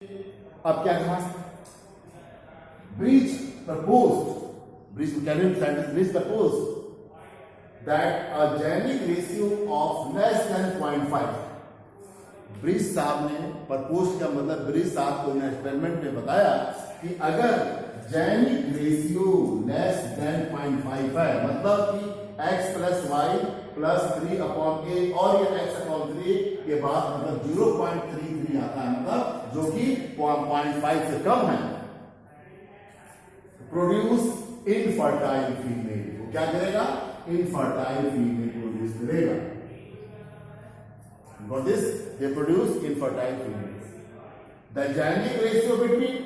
अब क्या कहा, Bridges proposed, Bridges cabinet Bridges proposed that a genic ratio of less than 0.5। Bridges साहब ने प्रपोज का मतलब ब्रीच साहब को एक्सपेरिमेंट में बताया कि अगर जेनिक रेशियो लेस देन 0.5 है, मतलब कि x plus Y plus 3 upon A और ये x अपॉन 3 के बाद मतलब 0.33 आता है, मतलब जो कि 0.5 से कम है, प्रोड्यूस इनफर्टाइल फीमेल। वो क्या करेगा, इनफर्टाइल फीमेल प्रोड्यूस करेगा। For this, they produce infertile females. The genic ratio between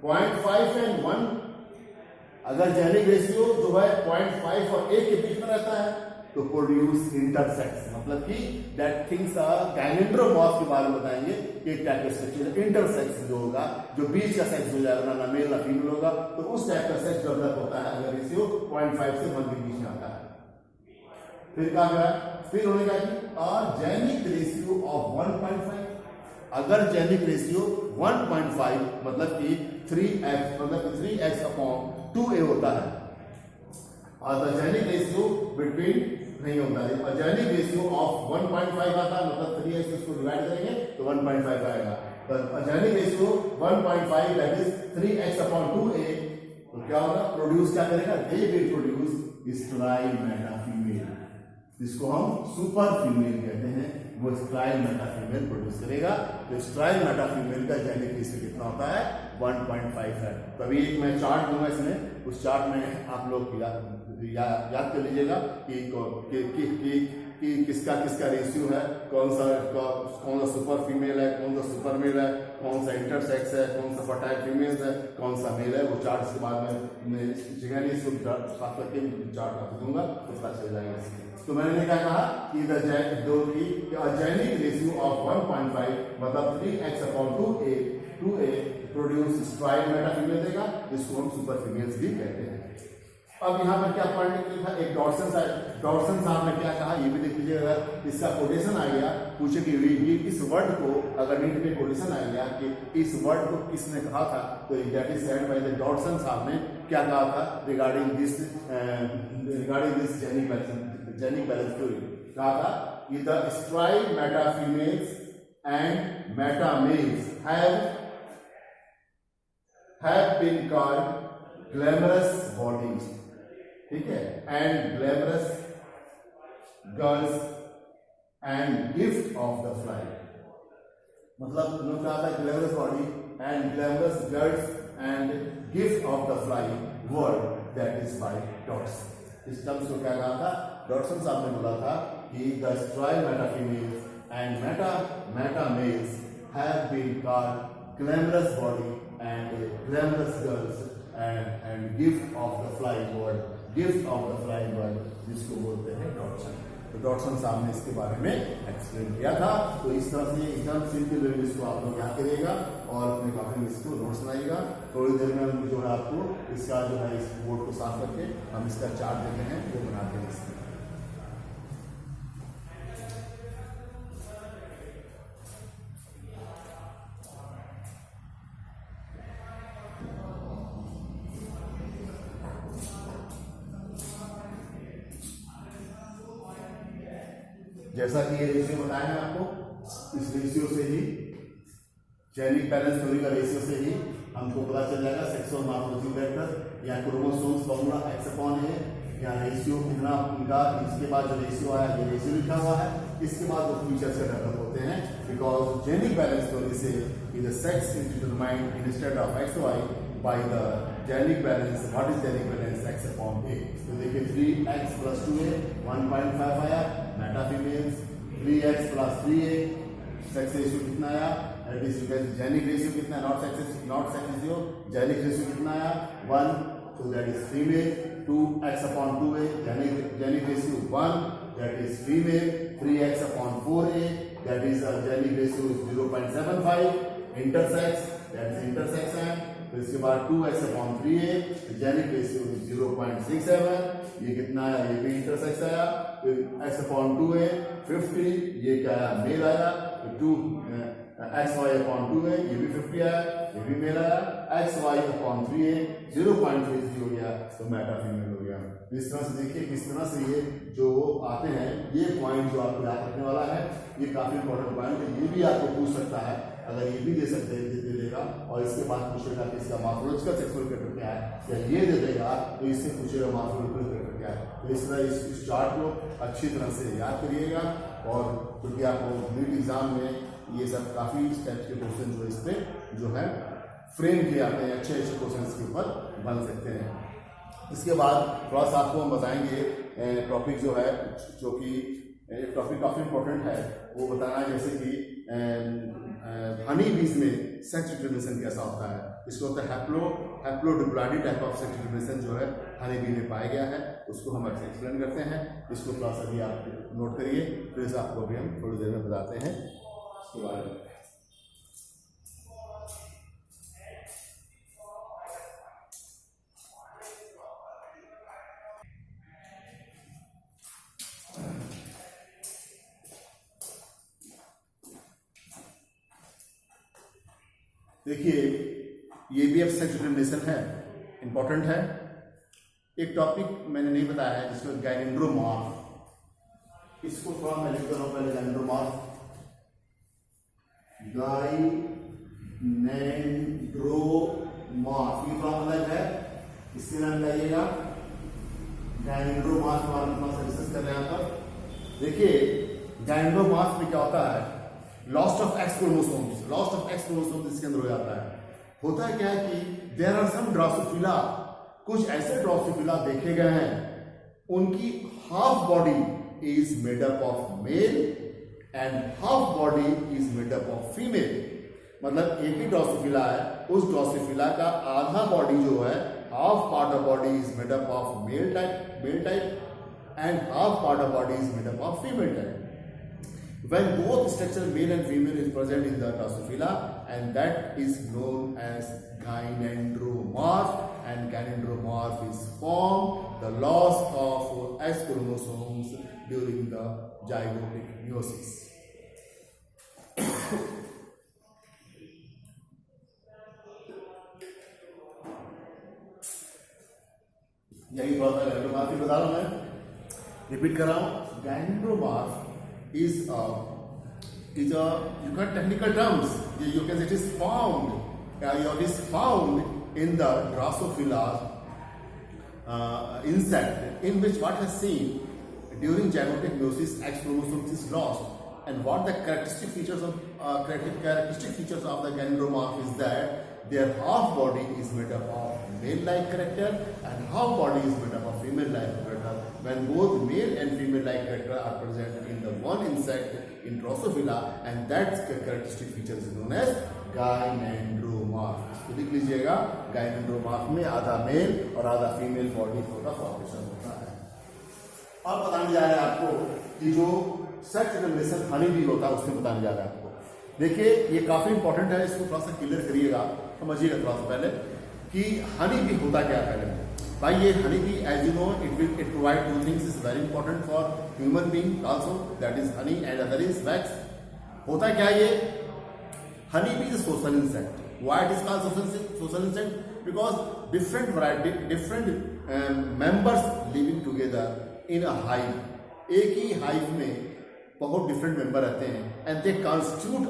0.5 and 1, अगर जेनिक रेशियो जो है 0.5 और 1 के बीच में रहता है तो प्रोड्यूस इंटरसेक्स, मतलब कि दैट थिंग्स आर गैलेंड्रोमॉर्फ के बारे में बताएंगे कि टाइप का स्ट्रक्चर इंटरसेक्स जो होगा, जो बीच का सेक्स हो जाएगा, ना मेल ना फीमेल होगा, तो उस टाइप का सेक्स डेवलप होता है अगर रेशियो 0.5 से 1 के बीच में आता है। फिर क्या कहा, फिर उन्होंने कहा कि जेनिक रेशियो ऑफ 1.5, अगर जेनिक रेशियो 1.5 मतलब कि 3x मतलब कि 3x अपॉन 2a होता है, और द जेनिक रेशियो बिटवीन नहीं होता है, और जेनिक रेशियो ऑफ 1.5 आता है, मतलब 3x इसको डिवाइड करेंगे तो 1.5 आएगा, तो genic ratio 1.5 that is 3x upon 2a, तो क्या होगा, प्रोड्यूस क्या करेगा, they will produce sterile meta female, जिसको हम सुपर फीमेल कहते हैं, वो स्टेराइल मेटा फीमेल प्रोड्यूस करेगा। तो स्टेराइल मेटा फीमेल का जेनिक रेशियो कितना होता है, 1.5 है। तो अभी एक मैं चार्ट दूंगा इसमें, उस चार्ट में आप लोग याद कर लीजिएगा कि किसका किसका रेशियो है, कौन सा सुपर फीमेल है, कौन सा सुपर मेल है, कौन सा इंटरसेक्स है, कौन सा फर्टाइल फीमेल है, कौन सा मेल है, वो चार्ट इसके बाद में जगह नहीं साफ करके चार्ट आपको दूंगा तो पता चल जाएगा। तो मैंने क्या कहा कि जेनिक रेशियो ऑफ 1.5 मतलब 3x upon 2a produce sterile meta female देगा, जिसको हम सुपर फीमेल्स भी कहते हैं। अब यहाँ पर क्या पॉइंट लिखा, एक डॉटसन साहब ने क्या कहा ये भी देख लीजिए। अगर इसका कोटेशन आ गया, पूछे कि इस वर्ड को अगर नीट में कोटेशन आ गया कि इस वर्ड को किसने कहा था, तो that is said by the Dotson साहब ने क्या कहा था regarding this genic balance theory, कहा था कि the sterile meta females and meta males have been called glamorous bodies, ठीक है, and glamorous girls and gift of the fly, मतलब उन्होंने कहा था glamorous body and glamorous girls and gift of the fly word that is by Dotson. इस terms को क्या कहा था, डॉटसन साहब ने बोला था कि the sterile meta females and meta males have been called glamorous body and glamorous girls and gift of the fly world, gift of the fly world, जिसको बोलते हैं डॉटसन। तो डॉटसन साहब ने इसके बारे में एक्सप्लेन किया था। तो इस तरह से एकदम सिंपल वे में इसको आप लोग याद करिएगा और अपने कॉपी में इसको नोट्स बनाइएगा। थोड़ी देर में जो है आपको इसका जो है इस बोर्ड को साफ करके हम इसका चार्ट देते हैं, वो बनाते हैं इसमें। जैसा कि ये रेशियो बताया है आपको, इस रेशियो से ही जेनिक बैलेंस थ्योरी का रेशियो से ही हमको पता चल जाएगा सेक्सुअल मॉर्फोलॉजी फैक्टर या chromosomes formula x upon a, या रेशियो कितना उनका, इसके बाद जो रेशियो आया ये रेशियो लिखा हुआ है, इसके बाद वो फीचर्स से डेवलप होते हैं। बिकॉज जेनिक बैलेंस थ्योरी से the sex is determined instead of xy by the genic balance. What is genic balance, x upon a। तो देखिए 3x प्लस 2a 1.5 आया, meta females 3x plus 3a, sex ratio कितना आया, genic ratio कितना, not sex ratio, genic ratio कितना आया 1, so that is female, 2x upon 2a, genic ratio 1, that is female, 3x upon 4a, that is genic ratio 0.75, intersex, that is intersex है। तो इसके बाद 2x upon 3a, genic ratio 0.67, ये कितना है, ये भी इंटरसेक्स आया। फिर x अपॉन 2a 50, ये क्या आया, मेल आया। 2 एक्स वाई अपॉन 2 है, ये भी 50 है, ये भी मेरा है, एक्स वाई अपॉन 3 है, 0.33 हो गया, तो मेटा फीमेल हो गया। इस तरह से देखिए किस तरह से ये जो आते हैं, ये पॉइंट जो आपको याद रखने वाला है, ये काफी इंपॉर्टेंट पॉइंट है। ये भी आपको पूछ सकता है, अगर ये भी दे सकते दे देगा और इसके बाद पूछेगा कि इसका मॉर्फोलॉजिकल सेक्सुअल कैरेक्टर क्या है, या ये दे देगा तो इससे पूछेगा मॉर्फोलॉजिकल कैरेक्टर क्या है। तो इस तरह इस चार्ट को अच्छी तरह से याद करिएगा, और क्योंकि आपको नीट एग्जाम में ये सब काफी टाइप्स के क्वेश्चन जो इस पे जो है फ्रेम किए आते हैं, अच्छे अच्छे क्वेश्चन के ऊपर बन सकते हैं। इसके बाद थोड़ा सा आपको हम बताएंगे टॉपिक जो है, जो कि टॉपिक काफी इंपॉर्टेंट है, वो बताना है जैसे कि हनी बीज में सेक्स डिटर्मिनेशन कैसा होता है। इसको होता है haplodiploidy type of sex determination जो है हनी बी में पाया गया है, उसको हम एक्सप्लेन करते हैं। इसको थोड़ा सा भी आप नोट करिए, फिर से आपको अभी हम थोड़ी देर में बताते हैं इसके बारे में। देखिए ये भी अब सेक्स डिटर्मिनेशन है, इंपॉर्टेंट है। एक टॉपिक मैंने नहीं बताया है जिसको गाइनेंड्रोमॉर्फ, इसको थोड़ा मैं लिख रहा हूं पहले। गाइनेंड्रोमॉर्फ, गाइनेंड्रोमॉर्फ ये थोड़ा अलग है, इससे नाम लाइएगा। गाइनेंड्रोमॉर्फ वाले थोड़ा सा डिस्कस कर रहे हैं यहाँ पर। देखिए गाइनेंड्रोमॉर्फ में क्या होता है, lost of x chromosomes, lost of x chromosomes इसके अंदर हो जाता है। होता है क्या है कि देयर आर सम ड्रोसोफिला, कुछ ऐसे ड्रोसोफिला देखे गए हैं उनकी half body is made up of male and half body is made up of female. मतलब एक ही ड्रोसोफिला है, उस ड्रोसोफिला का आधा बॉडी जो है, half part of body is made up of male type and half part of body is made up of female type. When both structure male and female is present in the Drosophila, and that is known as gynandromorph, and gynandromorph is formed the loss of X chromosomes during the zygotic meiosis. यही थोड़ा सा गैनेंड्रोमॉर्फ बता रहा हूं मैं, repeat कर रहा हूं। गैनेंड्रोमॉर्फ is you got technical terms, you can say it is found in the Drosophila insect, in which what has seen during zygotic meiosis X chromosomes is lost, and what the characteristic features of the gynandromorph is that their half body is made up of male-like character and half body is made up of female-like character. When both male and female-like character are present in the one insect in Drosophila, and that characteristic feature is known as gynandromorph. तो लिख लीजिएगा, gynandromorph में आधा mail और आधा female body का formation होता है। अब बताने जा रहे हैं आपको कि जो सेक्स डिटर्मिनेशन हनी बी होता है उसमें बताने जा रहे हैं आपको। देखिए ये काफी इंपॉर्टेंट है, इसको थोड़ा सा क्लियर करिएगा, समझिएगा थोड़ा सा पहले कि हनी बी होता क्या है। पहले भाई ये honey bee, as you know, it provide two things is very important for human being also, that is honey and other is wax. होता क्या ये honey bee is social insect. Why it is called social insect? Because different members living together in a hive. एक ही hive में बहुत डिफरेंट member रहते हैं, and they constitute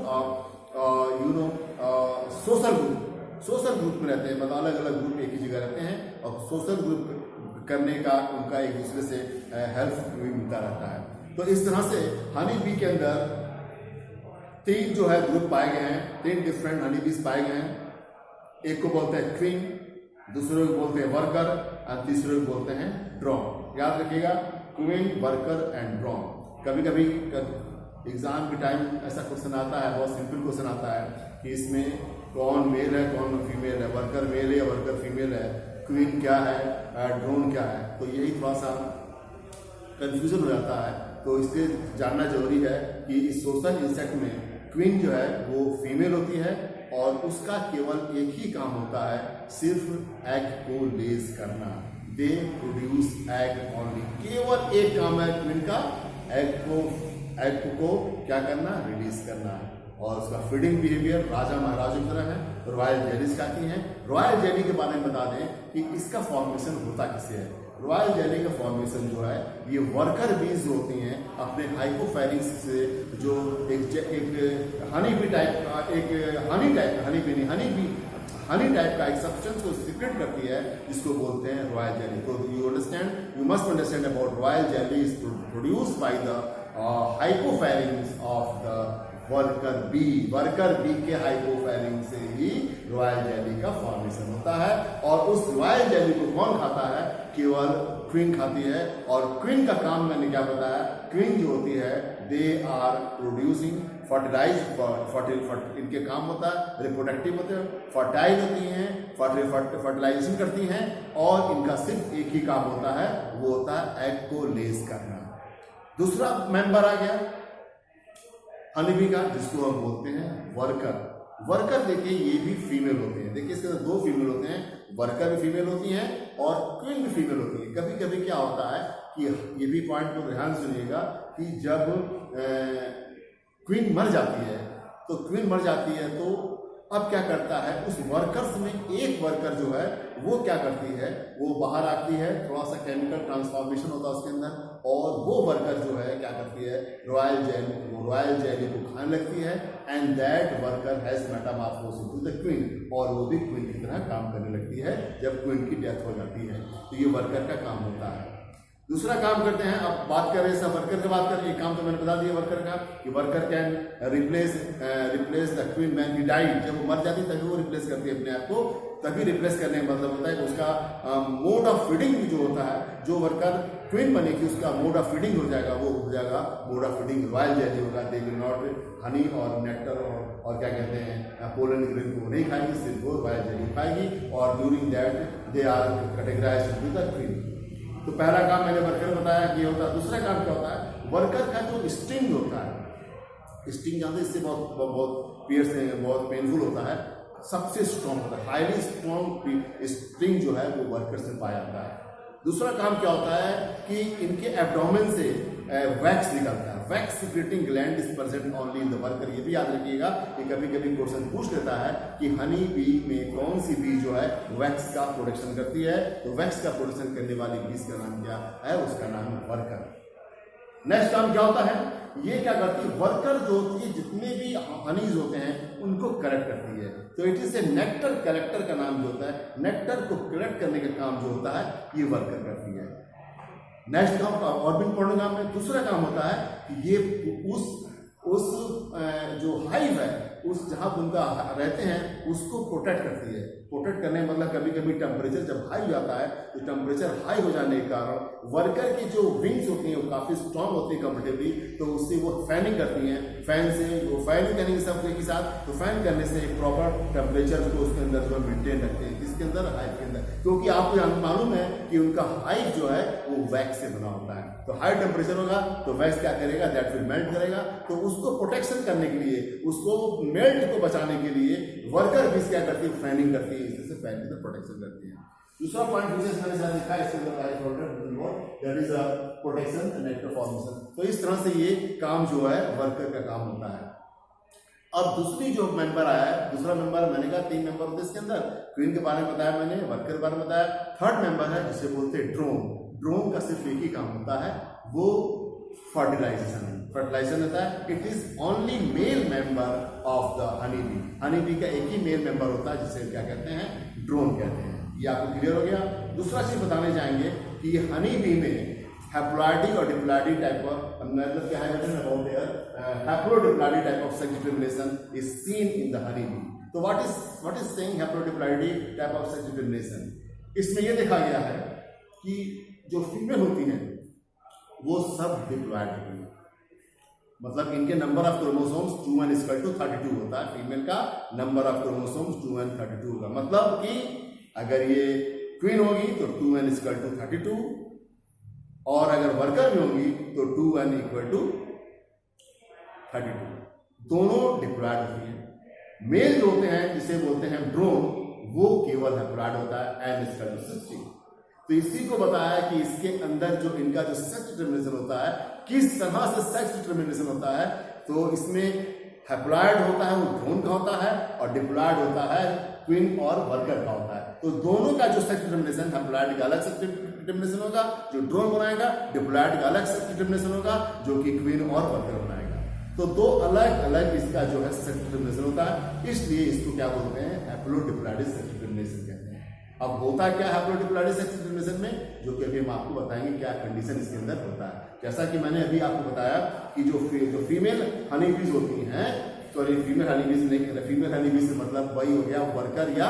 social group में रहते हैं। मतलब अलग अलग ग्रुप एक ही जगह रहते हैं और सोशल ग्रुप करने का उनका एक दूसरे से हेल्प भी मिलता रहता है। तो इस तरह से हनी बी के अंदर 3 जो है ग्रुप पाए गए हैं, 3 डिफरेंट हनी बीज पाए गए हैं। एक को बोलते हैं क्वीन, दूसरे को बोलते हैं वर्कर और तीसरे को बोलते हैं ड्रोन। याद रखिएगा, क्वीन, वर्कर एंड ड्रोन। कभी कभी एग्जाम के टाइम ऐसा क्वेश्चन आता है, बहुत सिंपल क्वेश्चन आता है कि इसमें कौन मेल है कौन फीमेल है, वर्कर मेल है या वर्कर फीमेल है, क्वीन क्या है, ड्रोन क्या है। तो यही थोड़ा सा कंफ्यूजन हो जाता है। तो इसलिए जानना जरूरी है कि इस सोशल इंसेक्ट में क्वीन जो है वो फीमेल होती है और उसका केवल एक ही काम होता है, सिर्फ एग को लेस करना। दे प्रोड्यूस एग ओनली, केवल एक काम है क्वीन का, एग को क्या करना, रिलीज करना। और उसका फीडिंग बिहेवियर राजा महाराजों की तरह है। रॉयल जेलीज खाती हैं। रॉयल जेली के बारे में बता दें कि इसका फॉर्मेशन होता किससे है। रॉयल जेली का फॉर्मेशन जो है ये वर्कर बीज जो होती हैं अपने हाइपोफैरिंग्स से जो एक हनी बी टाइप का हनी टाइप का एक सब्सटेंस को सीक्रेट करती है जिसको बोलते हैं रॉयल जेली। तो you must understand about royal jelly is produced by the hypopharynx of the worker bee के हाइपोफैरिंग से ही रॉयल जेली का फॉर्मेशन होता है। और उस रॉयल जेली को कौन खाता है? केवल क्वीन खाती है। और क्वीन का काम मैंने क्या बताया, क्वीन जो होती है दे आर प्रोड्यूसिंग फर्टिलाइज, इनके काम होता है रिप्रोडक्टिव होते हैं, फर्टाइल होती हैं, फर्टिलाइजेशन करती हैं और इनका सिर्फ एक ही काम होता है, वो होता है एग को लेस करना। दूसरा मेंबर आ गया हनीबी का जिसको हम बोलते हैं वर्कर देखिए ये भी फीमेल होते हैं। देखिए इसके अंदर दो फीमेल होते हैं, वर्कर भी फीमेल होती हैं और क्वीन भी फीमेल होती है। कभी कभी क्या होता है कि ये भी पॉइंट को ध्यान सुनिएगा कि जब क्वीन मर जाती है तो अब क्या करता है उस वर्कर्स में एक वर्कर जो है वो क्या करती है, वो बाहर आती है, थोड़ा सा केमिकल ट्रांसफॉर्मेशन होता है उसके अंदर और वो वर्कर जो है क्या करती है रॉयल जेली को खाने लगती है and that worker has Metamorphosis into the queen और वो भी क्वीन की तरह काम करने लगती है जब क्वीन की डेथ हो जाती है। तो ये वर्कर का काम होता है। दूसरा काम करते हैं, अब बात कर रहे हैं सब वर्कर की बात कर रहे हैं। काम तो मैंने बता दिया वर्कर का कि worker can replace the queen when he died. जब वो मर जाती है तभी वो रिप्लेस करती है अपने आप को। तभी रिप्लेस करने का मतलब होता है कि उसका मोड ऑफ फीडिंग जो होता है, जो वर्कर क्वीन बनेगी उसका मोड ऑफ फीडिंग हो जाएगा, वो हो जाएगा mode of feeding royal jelly होगा। दे विल नॉट हनी और नेक्टर और क्या कहते हैं पोलन ग्रेन को नहीं खाएगी, सिर्फ वो रॉयल जेली खाएगी और during that they are categorised into the queen. तो पहला काम मैंने वर्कर बताया कि होता है। दूसरा काम क्या होता है, वर्कर का जो स्टिंग होता है, स्टिंग जानते हैं इससे बहुत पियर्सिंग बहुत पेनफुल होता है, सबसे स्ट्रॉन्ग होता है, हाईली स्ट्रॉन्ग स्टिंग जो है वो वर्कर से पाया जाता है। दूसरा काम क्या होता है कि इनके एब्डोमेन से वैक्स निकलता है, wax secreting gland is present only in the worker. ये भी याद रखिएगा कि कभी कभी क्वेश्चन पूछ लेता है कि हनी बी में कौन सी बी जो है वैक्स का प्रोडक्शन करती है, तो वैक्स का प्रोडक्शन करने वाली बीज का नाम क्या है, उसका नाम है वर्कर। नेक्स्ट काम क्या होता है, ये क्या करती है वर्कर जो होती है जितने भी हनीज होते हैं उनको कलेक्ट करती है। तो it is a nectar collector का नाम जो होता है, नेक्टर को कलेक्ट करने का काम जो होता है ये वर्कर करती है। नेक्स्ट काम और भी इंपॉर्टेंट काम है, दूसरा काम होता है कि ये उस जो हाइव है उस जहां उनका रहते हैं उसको प्रोटेक्ट करती है। प्रोटेक्ट करने का मतलब कभी कभी टेम्परेचर जब हाई हो जाता है तो टेम्परेचर हाई हो जाने के कारण वर्कर की जो विंग्स होती हैं वो काफी स्ट्रांग होती है कंफर्टेबली, तो उससे वो फैनिंग करती हैं। फैन से वो फैनिंग करेंगे सब के साथ, तो फैन करने से एक प्रॉपर टेम्परेचर को उसके अंदर जो मेंटेन रखते हैं, किसके अंदर, हाइव के अंदर, क्योंकि आपको मालूम है कि उनका हाइव जो है वो वैक्स से बना होता है। तो हाई टेम्परेचर होगा तो वैक्स क्या करेगा, दैट विल मेल्ट करेगा। तो उसको प्रोटेक्शन करने के लिए, उसको मेल्ट को बचाने के लिए वर्कर भी क्या करती है, फैनिंग करती है, इससे फैन की प्रोटेक्शन करती है। दूसरा पॉइंट विशेष मैंने साथ लिखा है, that is protection and nectar formation. तो इस तरह से ये काम जो है वर्कर का काम होता है। अब दूसरी जो मेंबर आया है, दूसरा मेंबर मैंने कहा 3 मेंबर होते हैं इसके अंदर, क्वीन के बारे में बताया मैंने, वर्कर के बारे में बताया। थर्ड मेंबर है जिसे बोलते हैं ड्रोन। ड्रोन का सिर्फ एक ही काम होता है, वो फर्टिलाइजेशन होता है। It is only male member of the honey B. Honey bee का एक ही मेल मेंबर होता है जिसे क्या कहते हैं, ड्रोन कहते हैं। ये आपको क्लियर हो गया। दूसरा चीज बताने जाएंगे कि हनी बी में हैप्लॉइडी और डिप्लॉइडी टाइप ऑफ, मतलब क्या है, haplodiploidy type of sex determination is seen in the honey bee. तो what is saying haplodiploidy type of sex determination, इसमें यह देखा गया है कि जो फीमेल होती हैं वो सब डिप्लॉइड होती है, मतलब इनके नंबर ऑफ क्रोमोसोम्स 2n=32 होता है। फीमेल का नंबर ऑफ क्रोमोसोम्स 2n32 होगा, मतलब कि अगर ये क्वीन होगी तो 2n=32 और अगर वर्कर में होगी तो 2n=32। दोनों डिप्लॉइड होती हैं। मेल जो होते हैं जिसे बोलते हैं ड्रोन, वो केवल हैप्लॉइड होता है, n=60। तो इसी को बताया कि इसके अंदर जो इनका जो सेक्स डिटरमिनेशन होता है, किस तरह से सेक्स डिटरमिनेशन होता है, तो इसमें हैप्लॉयड होता है वो ड्रोन का होता है और डिप्लॉयड होता है क्वीन और वर्कर का होता है। तो दोनों का जो सेक्स डिटर्मिनेशन, हैप्लॉयड का अलग सेक्स डिटर्मिनेशन होगा जो ड्रोन बनाएगा, डिप्लॉयड का अलग सेक्स डिटर्मिनेशन होगा जो कि क्वीन और वर्कर बनाएगा। तो दो अलग अलग इसका जो है सेक्स डिटर्मिनेशन होता है, इसलिए इसको क्या बोलते हैं, हैप्लोडिप्लॉइड सेक्स डिटर्मिनेशन कहते हैं। अब होता क्या है हैप्लोडिप्लॉइड सेक्स डिटर्मिनेशन में, जो कि अभी हम आपको बताएंगे क्या कंडीशन इसके अंदर होता है। जैसा कि मैंने अभी आपको बताया कि जो फीमेल हनी बीज होती हैं, सॉरी फीमेल हनी बीज नहीं कहते, फीमेल हनी बीज से मतलब वही हो गया वर्कर या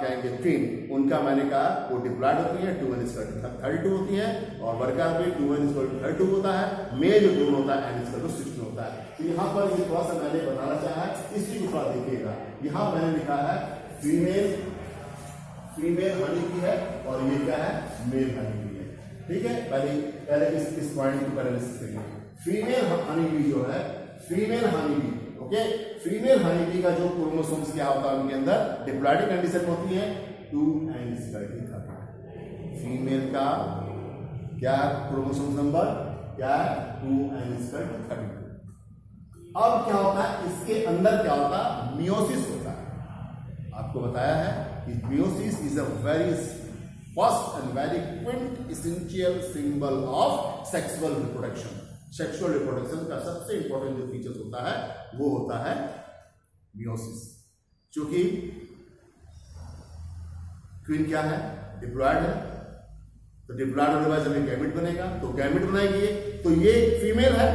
कहेंगे क्वीन, उनका मैंने कहा वो डिप्लॉयड होती है 2n=32 होती है और वर्कर भी 2n=32 होता है। मेल जो ड्रोन होता है n=16 होता है। तो यहाँ पर ये थोड़ा सा मैंने बताना चाहा, इसी को थोड़ा देखिएगा। यहाँ मैंने लिखा है फीमेल हनी बी है और ये क्या है, मेल हनी बी है। ठीक है, पहले इस पॉइंट को एनालिसिस करिए। फीमेल हनी बी जो है, female honey bee, okay, female honey bee का जो क्रोमोसोम्स क्या होता है उनके अंदर डिप्लॉयड कंडीशन होती है 2n=32। फीमेल का क्या क्रोमोसोम नंबर क्या है, 2n=32। अब क्या होता है इसके अंदर, क्या होता है मियोसिस होता है। आपको बताया है कि meiosis is a very first and very Quint essential symbol of sexual reproduction. Sexual reproduction का सबसे इंपॉर्टेंट जो फीचर्स होता है वो होता है मियोसिस। क्योंकि क्वीन क्या है, डिप्लॉयड है, तो डिप्लॉयड होने के बाद जब गैमेट बनेगा तो गैमेट बनाएगी, तो ये फीमेल है,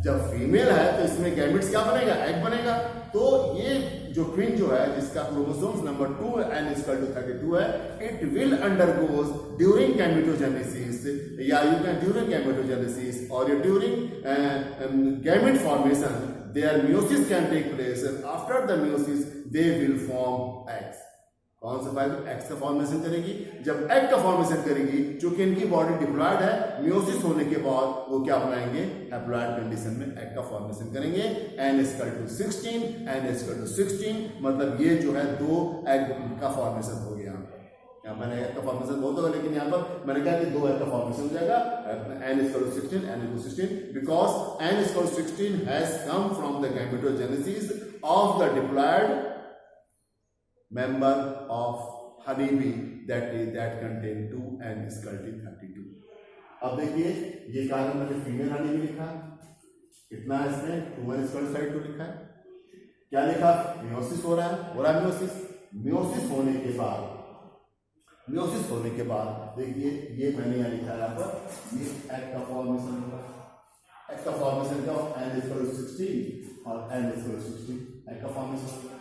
जब फीमेल है तो इसमें गैमेट्स क्या बनेगा, एग बनेगा। तो ये जो क्वीन जो है जिसका क्रोमोसोम्स नंबर 2n=32 है, it will undergoes during gametogenesis या यू कैन ड्यूरिंग गैमेटोजेनेसिस और during gamete formation there meiosis can take place. After the meiosis they will form eggs. कौन सा फाइल एग्स का फॉर्मेशन करेगी, जब एग का formation करेगी, चूंकि इनकी बॉडी डिप्लॉयड है, मियोसिस होने के बाद वो क्या बनाएंगे, हैप्लॉयड कंडीशन में एग का फॉर्मेशन करेंगे। n=16, n=16 मतलब ये जो है 2 एग का फॉर्मेशन हो गया। यहाँ मैंने एग का फॉर्मेशन बहुत होगा, लेकिन यहाँ पर मैंने कहा कि 2 एग का फॉर्मेशन हो जाएगा। n=16 because n=16 has come from the gametogenesis of the diploid member of honeybee that contain 2n=32। अब देखिए ये कारण मैंने फीमेल honeybee लिखा, कितना है इसमें 2n=32 लिखा है। क्या लिखा, मियोसिस हो रहा है मियोसिस। मियोसिस होने के बाद देखिए ये मैंने यहाँ लिखा है यहाँ पर, ये एग का फॉर्मेशन होगा। एग का फॉर्मेशन का n=16 और n=16 एग का फॉर्मेशन होगा,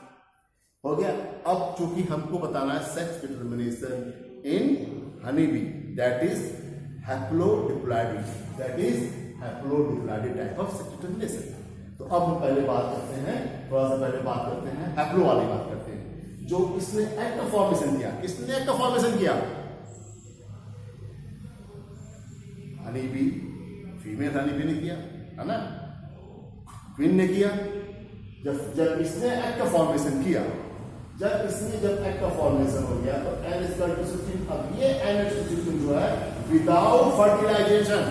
हो गया। अब चूंकि हमको बताना है sex determination in honey bee, that is haplodiploid type of sex determination. तो अब हम पहले बात करते हैं, थोड़ा सा पहले बात करते हैं हैप्लो वाली बात करते हैं, जो इसने एग का फॉर्मेशन किया। किसने एग का फॉर्मेशन किया, honey bee, female honey bee ने किया, है ना, क्वीन ने किया। जब इसने एग का फॉर्मेशन किया, जब एग का फॉर्मेशन हो गया तो n=16। अब ये n=16 जो है विदाउट फर्टिलाइजेशन,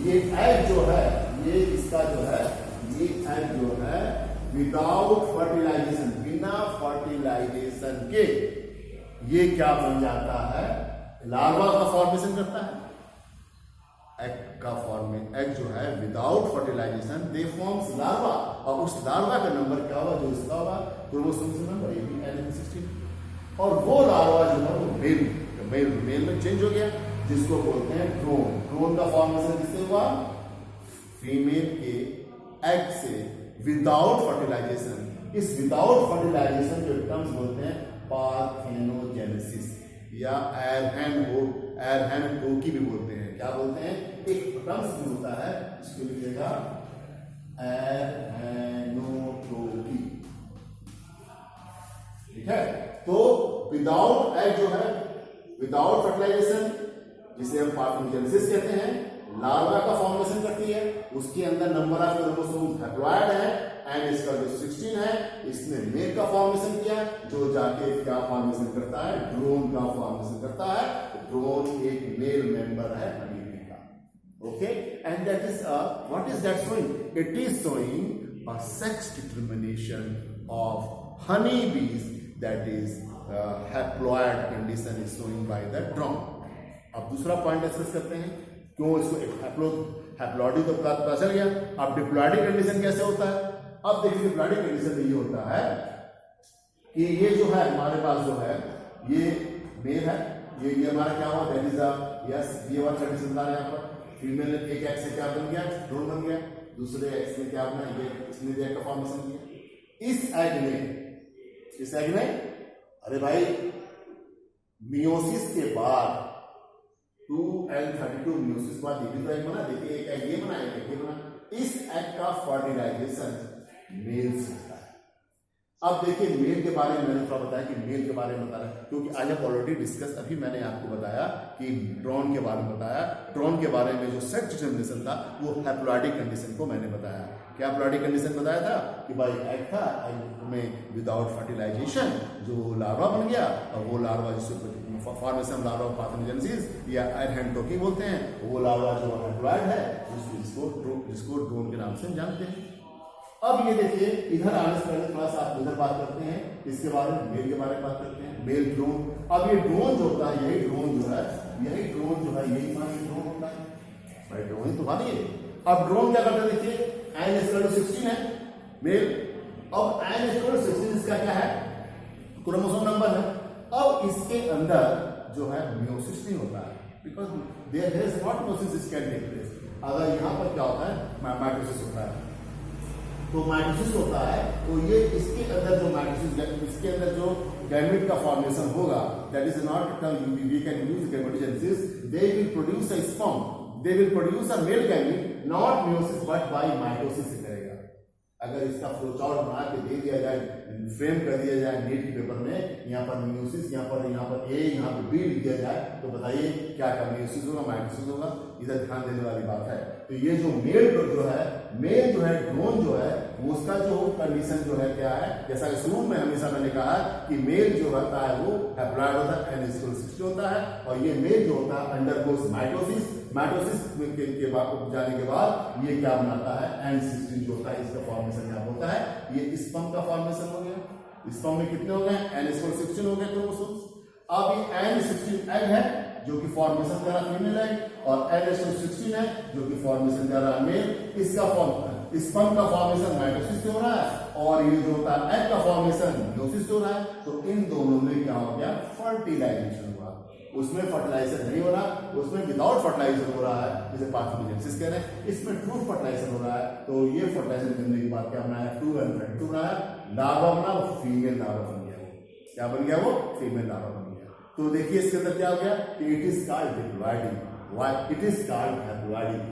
ये एग जो है, ये इसका जो है, ये एग जो है विदाउट फर्टिलाइजेशन, बिना फर्टिलाइजेशन के ये क्या बन जाता है, लार्वा का फॉर्मेशन करता है। एग जो है without fertilisation they forms larva, और उस लार्वा का नंबर क्या होगा, जो इसका होगा क्रोमोसोम्स नंबर, ये भी n=16। और वो लार्वा जो है वो मेल में चेंज हो गया, जिसको बोलते हैं ड्रोन। ड्रोन का फॉर्मेशन किससे हुआ, फीमेल के एग से विदाउट फर्टिलाइजेशन। इस विदाउट फर्टिलाइजेशन के टर्म्स बोलते हैं पार्थेनोजेनेसिस या एरहैन टोकी भी बोलते हैं। क्या बोलते हैं, एक टर्म्स भी होता है, इसको लिखिएगा एरहैनोटोकी, ठीक है। तो विदाउट एग जो है, विदाउट फर्टिलाइजेशन, जिसे हम पार्थेनोजेनेसिस कहते हैं, लार्वा का फॉर्मेशन करती है, उसके अंदर नंबर ऑफ क्रोमोसोम्स हैप्लॉयड है, n=16 है। इसने मेल का फॉर्मेशन किया, जो जाके क्या फॉर्मेशन करता है, ड्रोन का फॉर्मेशन करता है। ड्रोन एक मेल मेंबर है हनी बी का, okay. And that is what is that showing, it is showing a sex determination of honeybees, that is haploid condition is shown by the drone. अब दूसरा point discuss करते हैं, क्यों इसको हैप्लॉइडी तो पता चल गया, अब डिप्लॉइडी कंडीशन कैसे होता है। अब देखिए डिप्लॉइडी कंडीशन में ये होता है कि ये जो है हमारे पास जो है ये मेल है, ये हमारा क्या हुआ, दैट इज यस, ये वाला कंडीशन था यहाँ पर, फीमेल ने एक एक्स से क्या बन गया, ड्रोन बन गया, दूसरे एक्स में क्या बना, ये इसने एग का फॉर्मेशन किया। इस एग में अरे भाई मियोसिस के बाद 2L32 मियोसिस के बाद ये भी तो एग बना, देखिए एक एग ये बना, एक एग ये बना, इस एग का फर्टिलाइजेशन मेल से होता है। अब देखिए मेल के बारे में मैंने थोड़ा बताया कि मेल के बारे में बताया, क्योंकि आई हैव ऑलरेडी डिस्कस, अभी मैंने आपको बताया कि ड्रोन के बारे में बताया, ड्रोन के बारे में जो सेक्स डिटरमिनेशन था वो हैप्लॉइडिक कंडीशन को मैंने बताया। क्या हैप्लॉइडिक कंडीशन बताया था कि भाई एग था, एग में विदाउट फर्टिलाइजेशन जो लार्वा बन गया, और वो लार्वा जिसको फॉर्मेशन लार्वा पार्थेनोजेनेसिस या एरहेंटोकी बोलते हैं, वो लार्वा जो हैप्लॉइड है जिसको ड्रोन के नाम से हम जानते हैं। अब ये देखिए इधर आने से पहले थोड़ा सा आप उधर बात करते हैं, इसके बारे में मेल के बारे में बात करते हैं, मेल ड्रोन। अब ये ड्रोन जो होता है, यही ड्रोन जो है यही मान ड्रोन होता है भाई, ड्रोन ही तो मानिए। अब ड्रोन क्या करता है, देखिए n=16 है मेल, अब n=16 इसका क्या है, क्रोमोसोम नंबर है। अब इसके अंदर जो है मियोसिस नहीं होता है, because there is not meiosis can take place. अगर यहाँ पर क्या होता है, माइटोसिस होता है, तो माइटोसिस होता है, तो ये इसके अंदर जो माइटोसिस, इसके अंदर जो गैमेट का फॉर्मेशन होगा, that is not we can use gametogenesis, they will produce a sperm, they will produce a male gamete, not meiosis but by mitosis से करेगा। अगर इसका फ्लोचार्ट बना के दे दिया जाए, फ्रेम कर दिया जाए नीट के पेपर में, यहाँ पर मियोसिस, यहाँ पर ए, यहाँ पर बी लिख दिया जाए, तो बताइए क्या क्या मियोसिस होगा, माइटोसिस होगा, इधर ध्यान देने वाली बात है। तो ये जो मेल जो है ड्रोन जो है, उसका जो कंडीशन जो है क्या है, जैसा कि शुरू में हमेशा मैंने कहा कि मेल जो होता है वो हैप्लॉइड होता है, n=16 होता है, और ये मेल जो होता है अंडरगोस माइटोसिस के बाद जाने के बाद ये क्या बनाता है, n16 जो होता है, इसका फॉर्मेशन क्या होता है, ये स्पर्म का फॉर्मेशन हो गया। स्पर्म में कितने हो गए, n=16 हो गए क्रोमोसोम्स। अब ये n16 एग है जो कि फॉर्मेशन कर रहा फीमेल एग, और n=16 है जो कि फॉर्मेशन कर रहा मेल। इसका स्पर्म का फॉर्मेशन माइटोसिस से हो रहा है, और ये जो होता है एग का फॉर्मेशन मियोसिस से हो रहा है। तो इन दोनों में क्या हो गया, फर्टिलाइजेशन हुआ। उसमें फर्टिलाइजेशन नहीं हो रहा, उसमें विदाउट फर्टिलाइजेशन हो रहा है, जिसे पार्थेनोजेनेसिस कह रहे हैं। इसमें ट्रू फर्टिलाइजेशन हो रहा है, तो ये फर्टिलाइजेशन करने के बाद क्या बनाया, 2L32 बनाया, लार्वा बना, वो फीमेल लार्वा बन गया। क्या बन गया, वो फीमेल लार्वा बन गया। तो देखिए इसके अंदर क्या हो गया कि इट इज कॉल्ड डिप्लॉइडिंग। Why it is called हैप्लॉइडिंग।